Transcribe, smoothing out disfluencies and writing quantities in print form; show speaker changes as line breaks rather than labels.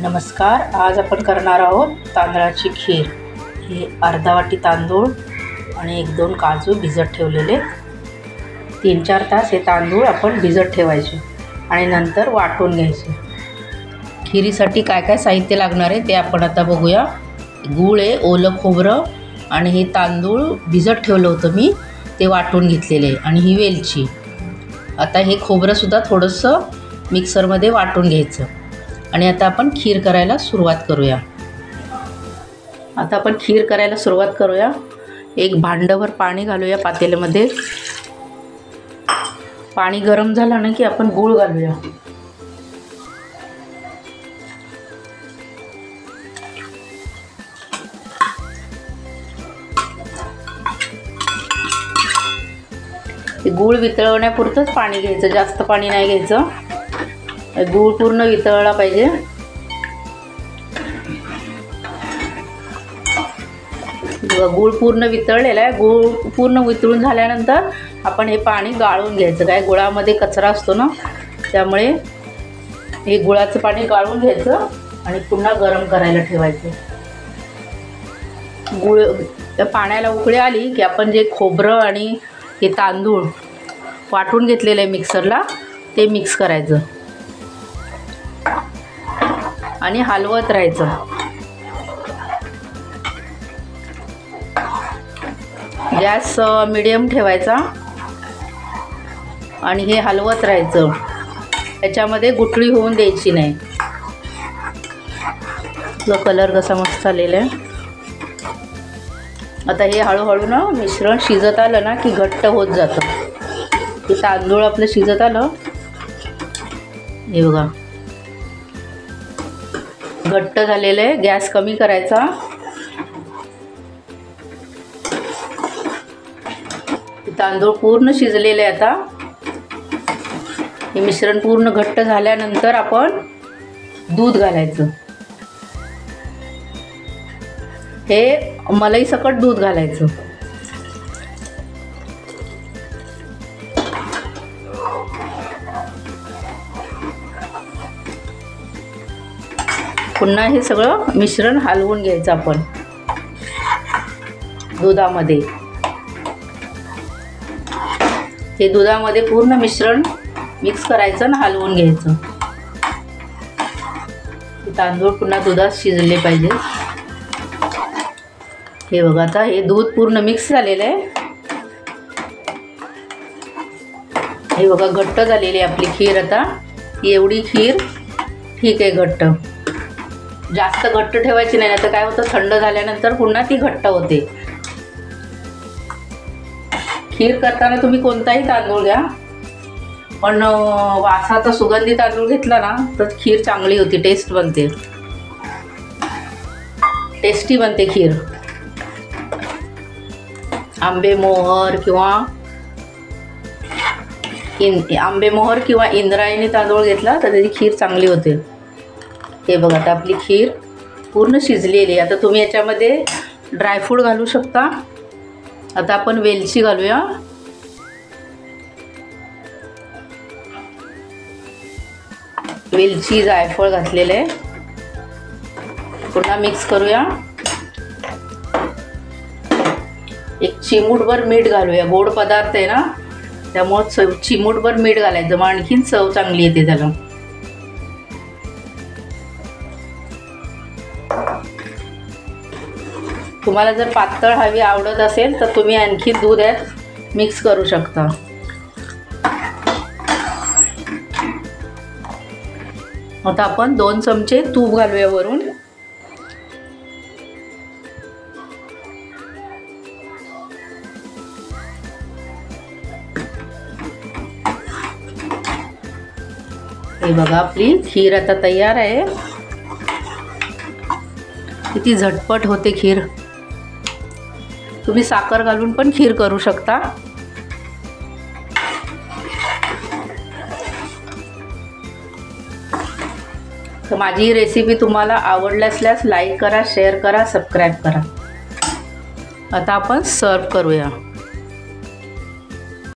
नमस्कार. आज आपण करणार आहोत तांदळाची खीर. हे अर्धा वाटी तांदूळ आणि 1-2 काजू भिजत ठेवलेले. 3-4 तास हे तांदूळ आपण भिजत ठेवायचे आणि नंतर वाटून घ्यायचे. खीरीसाठी काय काय साहित्य लागणार आहे ते आपण आता बघूया. गूळ आहे, ओलं खोबरं आणि हे तांदूळ भिजत ठेवलं होतं मी, ते वाटून घेतलेले आणि ही वेलची. आता हे खोबरंसुद्धा थोडंसं मिक्सरमध्ये वाटून घ्यायचं आणि आता आपण खीर करायला सुरुवात करूया. एक भांडभर पाणी घालूया पातेल्यामध्ये. पाणी गरम झालं ना की आपण गूळ घालूया. गूळ वितळवण्यापुरतंच पाणी घ्यायचं, जास्त पाणी नाही घ्यायचं. गूळ पूर्ण वितळला पाहिजे. गूळ पूर्ण वितळलेला आहे. गूळ पूर्ण वितळून झाल्यानंतर आपण हे पाणी गाळून घ्यायचं. काय गुळामध्ये कचरा असतो ना, त्यामुळे हे गुळाचं पाणी गाळून घ्यायचं आणि पुन्हा गरम करायला ठेवायचं. गूळ त्या पाण्याला उकळी आली की आपण जे खोबरं आणि हे तांदूळ वाटून घेतलेलं आहे मिक्सरला, ते मिक्स करायचं आणि हलवत राहायचं. गॅस मीडियम ठेवायचा आणि हे हलवत राहायचं. याच्यामध्ये गुठळी होऊन द्यायची नाही. कलर कसा मस्त आलेला आहे. आता हे हळूहळू ना मिश्रण शिजत आलं ना की घट्ट होत जातं. हे तांदूळ आपलं शिजत आलं, हे बघा घट्ट झालेलं आहे. गॅस कमी करायचा. तांदूळ पूर्ण शिजलेले आहे. आता हे मिश्रण पूर्ण घट्ट झाल्यानंतर आपण दूध घालायचं. हे मलाई सकट दूध घालायचं. पुन्हा हे सगळं मिश्रण हलवून घ्यायचं आपण दुधामध्ये. हे दुधामध्ये पूर्ण मिश्रण मिक्स करायचं आणि हलवून घ्यायचं. तांदूळ पुन्हा दुधात शिजले पाहिजे. हे बघा आता हे दूध पूर्ण मिक्स झालेलं आहे. हे बघा घट्ट झालेली आहे आपली खीर. आता एवढी खीर ठीक आहे. घट्ट जास्त घट्ट ठेवायची नाही, तर काय होतं थंड झाल्यानंतर पुन्हा ती घट्ट होते. खीर करताना तुम्ही कोणताही तांदूळ घ्या, पण वासाचा सुगंधी तांदूळ घेतला ना तर खीर चांगली होती, टेस्ट बनते, टेस्टी बनते खीर. आंबेमोहर किंवा इंद्रायणी तांदूळ घेतला तर त्याची खीर चांगली होते. हे बघा आता आपली खीर पूर्ण शिजलेली आहे. आता तुम्ही याच्यामध्ये ड्रायफ्रूट घालू शकता. आता आपण वेलची घालूया. वेलची जायफळ घातलेले आहे. पुन्हा मिक्स करूया. एक चिमूटभर मीठ घालूया. गोड पदार्थ आहे ना, त्यामुळे चिमूटभर मीठ घालायचं, मग आणखीन चव चांगली येते त्याला. तुम्हाला जर पातळ हवी आवडत असेल तर तुम्ही आणखी दूध यात मिक्स करू शकता. आता आपण 2 चमचे तूप घालूया वरून. हे बघा आपली खीर आता तयार आहे. किती झटपट होते खीर. तुम्ही साखर घालून पण खीर करू शकता. तर माझी ही रेसिपी तुम्हाला आवडली असल्यास लाईक करा, शेअर करा, सबस्क्राईब करा. आता आपण सर्व करूया.